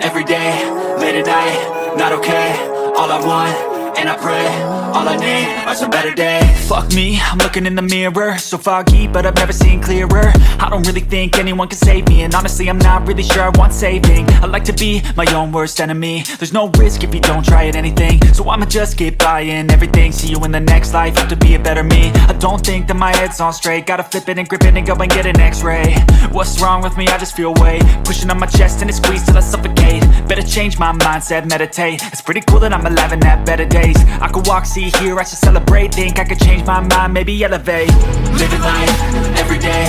every day, late at night, not okay. All I want, and I pray, all I need are some better days. Fuck me, I'm looking in the mirror, so foggy, but I've never seen clearer. I don't really think anyone can save me, and honestly I'm not really sure I want saving. I like to be my own worst enemy. There's no risk if you don't try at anything, so I'ma just keep buying everything. See you in the next life, have to be a better me. I don't think that my head's on straight, gotta flip it and grip it and go and get an x-ray. What's wrong with me? I just feel weight pushing on my chest and it squeezes till I suffocate. Better change my mindset, meditate. It's pretty cool that I'm alive and have better days. I could walk, see, hear, I should celebrate. Think I could change my mind, maybe elevate. Living life, every day,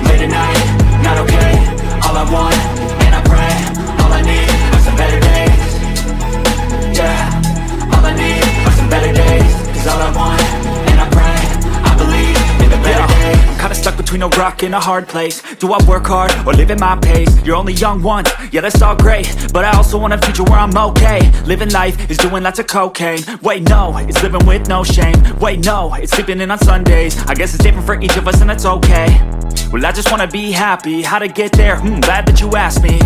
late at night, not okay. All I want, and I pray, all I need are some better days. Yeah, all I need are some better days. Cause all I want, and I pray, I believe in the better days. Kinda stuck between a rock and a hard place. Do I work hard or live at my pace? You're only young once, yeah that's all great, but I also want a future where I'm okay. Living life is doing lots of cocaine. Wait no, it's living with no shame. Wait no, it's sleeping in on Sundays. I guess it's different for each of us and that's okay. Well I just wanna be happy, how to get there? Glad that you asked me.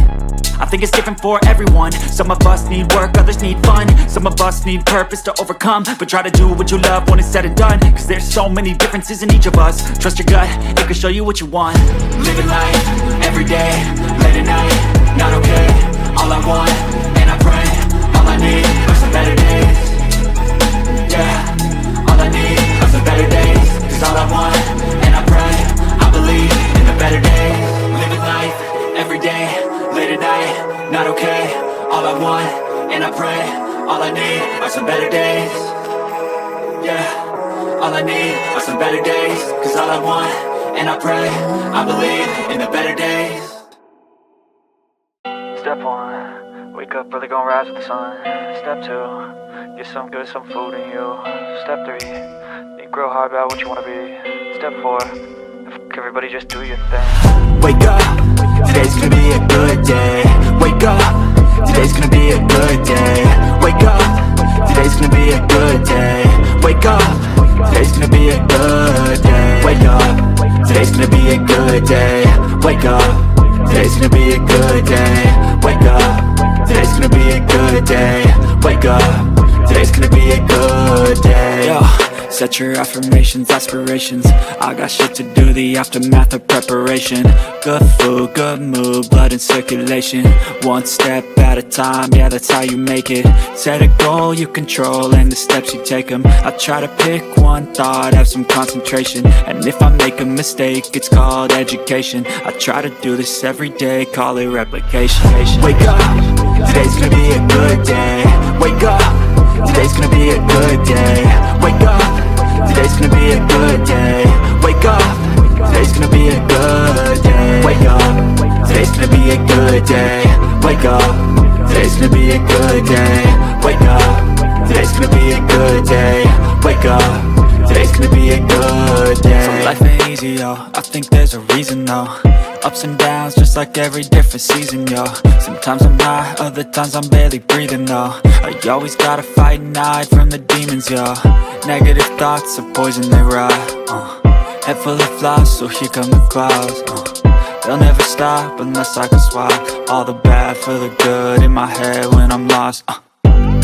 I think it's different for everyone. Some of us need work, others need fun. Some of us need purpose to overcome. But try to do what you love when it's said and done. Cause there's so many differences in each of us. Trust your gut, it can show you what you want. Living life, every day, late at night, not okay. All I want, and I pray, all I need are some better days. Yeah, all I need are some better days. Cause all I want, and I pray, I believe in the better days. Living life, every day, late at night, not okay. All I want, and I pray, all I need are some better days. Yeah, all I need are some better days. Cause all I want, and I pray, I believe in the better days. Step 1, wake up early, gonna rise with the sun. Step 2, get some good, some food in you. Step 3, think real hard about what you wanna be. Step 4, everybody just do your thing. Wake up, today's gonna be a good day. Wake up, today's gonna be a good day. Wake up, today's gonna be a good day. Wake up, today's gonna be a good day. Wake up, today's gonna be a good day. Wake up, today's gonna be a good day. Wake up, today's gonna be a good day. Wake up, today's gonna be a good day. Yo. Set your affirmations, aspirations. I got shit to do, the aftermath of preparation. Good food, good mood, blood in circulation. One step at a time, yeah that's how you make it. Set a goal you control and the steps you take them. I try to pick one thought, have some concentration. And if I make a mistake, it's called education. I try to do this every day, call it replication. Wake up, today's gonna be a good day. Wake up, today's gonna be a good day. Wake up, today's gonna be a good day. Wake up, today's gonna be a good day. Wake up, today's gonna be a good day. Wake up, today's gonna be a good day. Wake up, today's gonna be a good day. Wake up, today's gonna be a good day. So life ain't easy, yo, I think there's a reason though. Ups and downs, just like every different season, yo. Sometimes I'm high, other times I'm barely breathing, though. I always gotta fight and hide from the demons, yo. Negative thoughts are poison, they rot. Head full of flies, so here come the clouds. They'll never stop unless I can swap all the bad for the good in my head when I'm lost.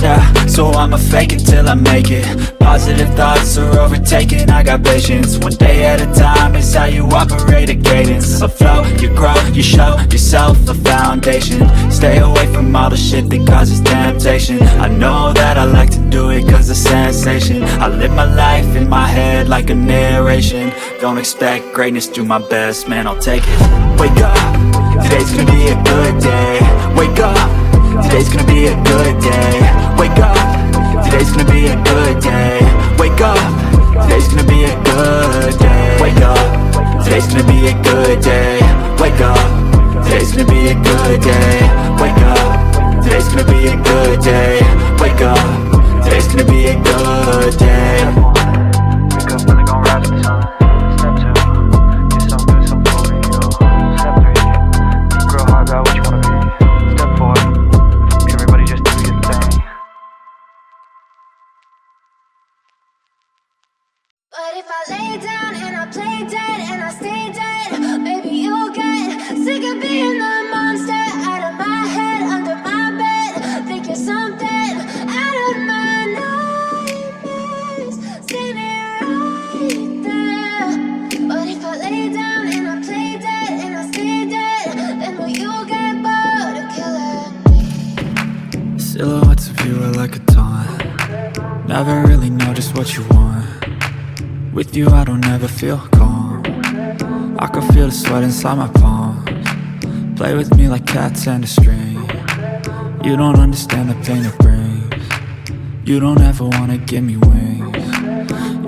Yeah, so I'ma fake it till I make it. Positive thoughts are overtaken, I got patience. One day at a time is how you operate a cadence. A flow, you grow, you show yourself a foundation. Stay away from all the shit that causes temptation. I know that I like to do it cause it's sensation. I live my life in my head like a narration. Don't expect greatness, do my best, man, I'll take it. Wake up, today's gonna be a good day. Wake up, today's gonna be a good day. Wake up, today's gonna be a good day. Wake up, today's gonna be a good day. Wake up, today's gonna be a good day. Wake up, today's gonna be a good day. Wake up, today's gonna be a good day. Wake up, today's gonna be a good day. Wake up, really gonna rise with the sun. Step 2, get some good, some food in you. Step 3, think real hard about what you wanna be. Step 4, everybody just do your thing. But if I lay down and I play dead and I stay dead, maybe you'll get sick of being the monster out of my head, under my bed. want. With you I don't ever feel calm. I can feel the sweat inside my palms. Play with me like cats and a string. You don't understand the pain it brings. You don't ever wanna give me wings.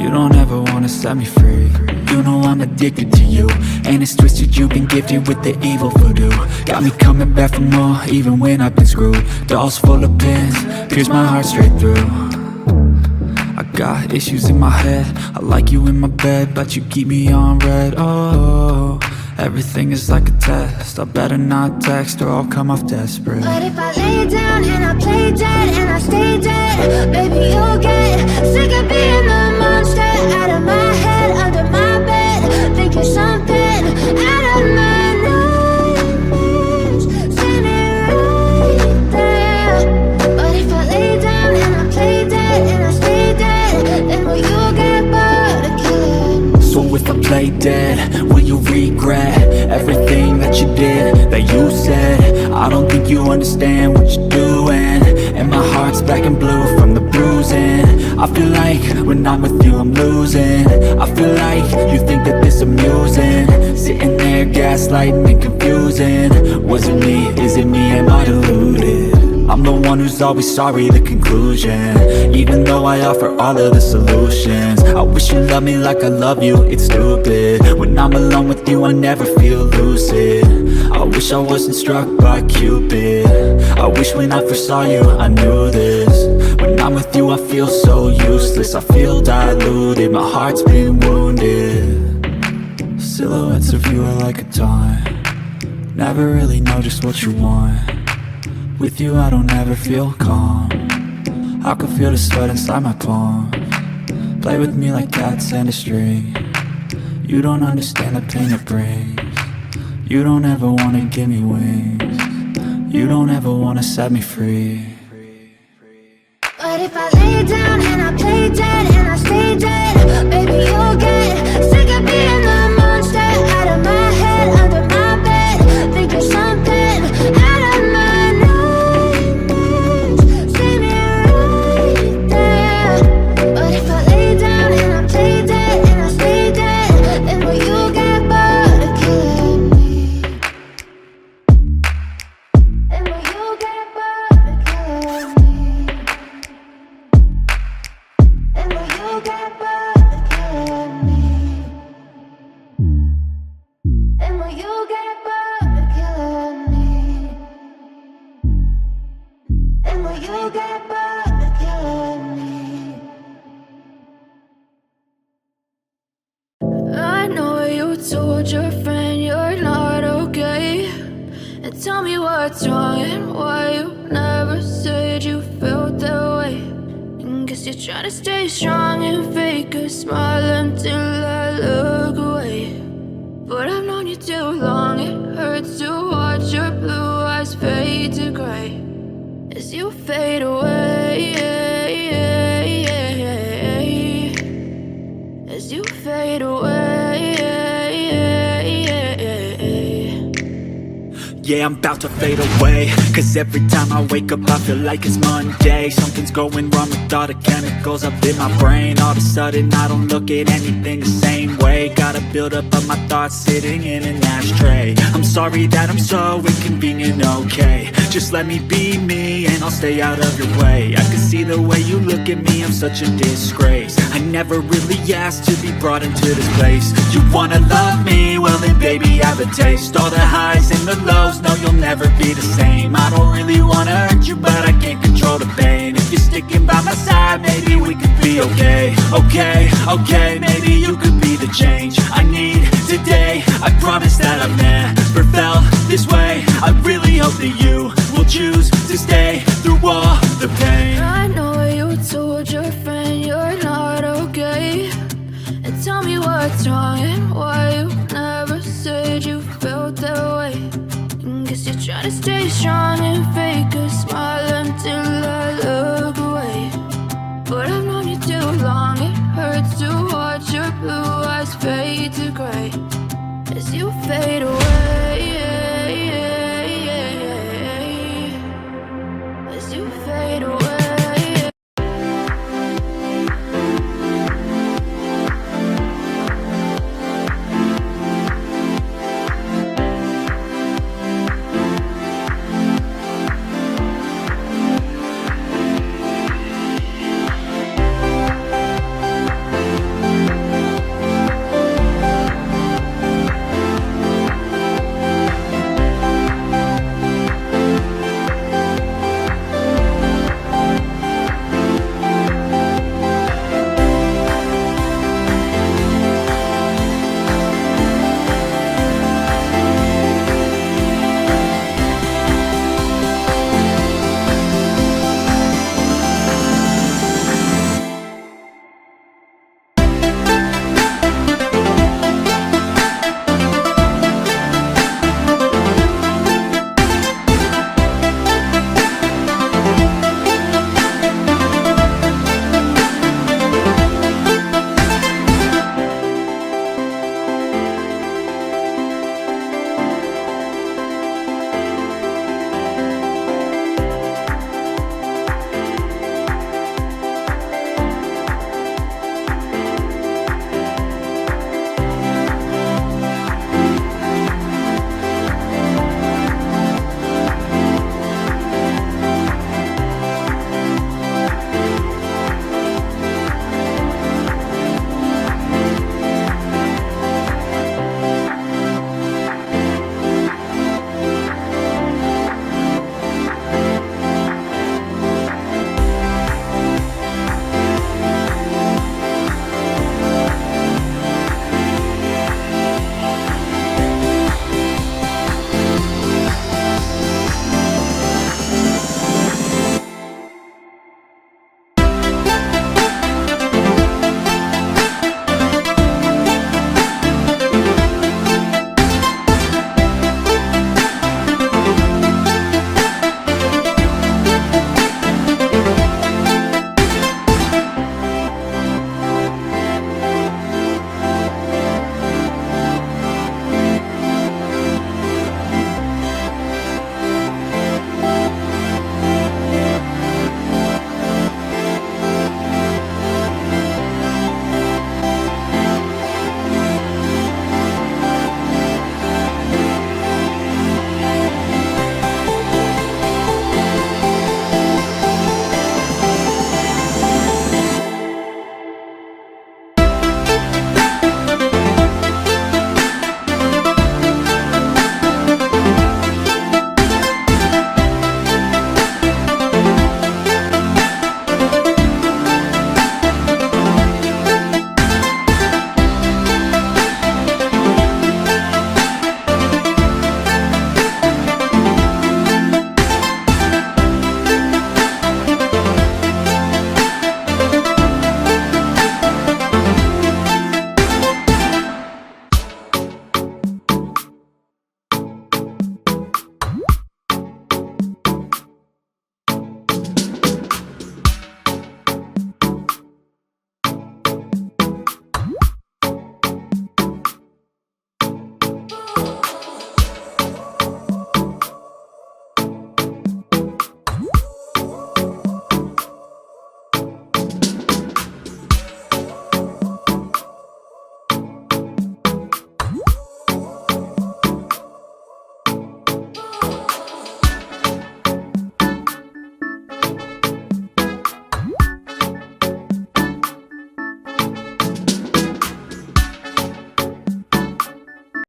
You don't ever wanna set me free. You know I'm addicted to you, and it's twisted, you've been gifted with the evil voodoo. Got me coming back for more, even when I've been screwed. Dolls full of pins, pierce my heart straight through. I got issues in my head, I like you in my bed, but you keep me on red. Oh, everything is like a test, I better not text or I'll come off desperate. But if I lay down and I play dead and I stay dead, baby you'll get sick of being the monster out of my head, under my bed, thinking something out of my nightmares, standing right there. But if I lay down and I play dead and I stay dead, then will you get bored of killing me? So if I play dead, will you regret everything that you did, that you said? I don't think you understand what you're doing, and my heart's black and blue from the bruising. I feel like when I'm with you I'm losing. I feel like you think that this amusing, sitting there gaslighting and confusing. Was it me? Is it me? Am I deluded? I'm the one who's always sorry, the conclusion, even though I offer all of the solutions. I wish you loved me like I love you, it's stupid. When I'm alone with you I never feel lucid. I wish I wasn't struck by Cupid. I wish when I first saw you I knew this. When I'm with you I feel so useless, I feel diluted, my heart's been wounded. Silhouettes of you are like a taunt, never really know just what you want. With you I don't ever feel calm, I can feel the sweat inside my palms. Play with me like cats and a string. You don't understand the pain it brings. You don't ever wanna give me wings. You don't ever wanna set me free. But if I lay down and I play dead and I stay dead, baby you'll get sick of being the monster out of my head, under my bed, thinking something out of my nightmares, standing right there. But if I lay down and I play dead and I stay dead, then will you get bored of killing me? Then will you get bored of killing me? And will you get bored of killing me? And will you get bored of killing me? And will you get bored of killing me? I know you told your friend you're not okay, and tell me what's wrong and why you never said you felt that way. Guess you're trying to stay strong and fake a smile until I look away. But I've known you too long, it hurts to watch your blue eyes fade to gray as you fade away, as you fade away. Yeah, I'm about to fade away, cause every time I wake up I feel like it's Monday. Something's going wrong with all the chemicals up in my brain. All of a sudden I don't look at anything the same way. Gotta build up of my thoughts sitting in an ashtray. I'm sorry that I'm so inconvenient, okay. Just let me be me and I'll stay out of your way. I can see the way you look at me, I'm such a disgrace. I never really asked to be brought into this place. You wanna love me? Well then baby I have a taste. All the highs and the lows, no you'll never be the same. I don't really wanna hurt you but I can't control the pain. If you're sticking by my side maybe we could be okay. Okay, maybe you could be the change I need today. I promise that I've never felt this way. I really hope that you will choose to stay through all the pain. I know you told your friend you're not okay, and tell me what's wrong and why you never said you felt that way. Guess you're trying to stay strong and fake a smile until I look away. But I've known you too long, it hurts to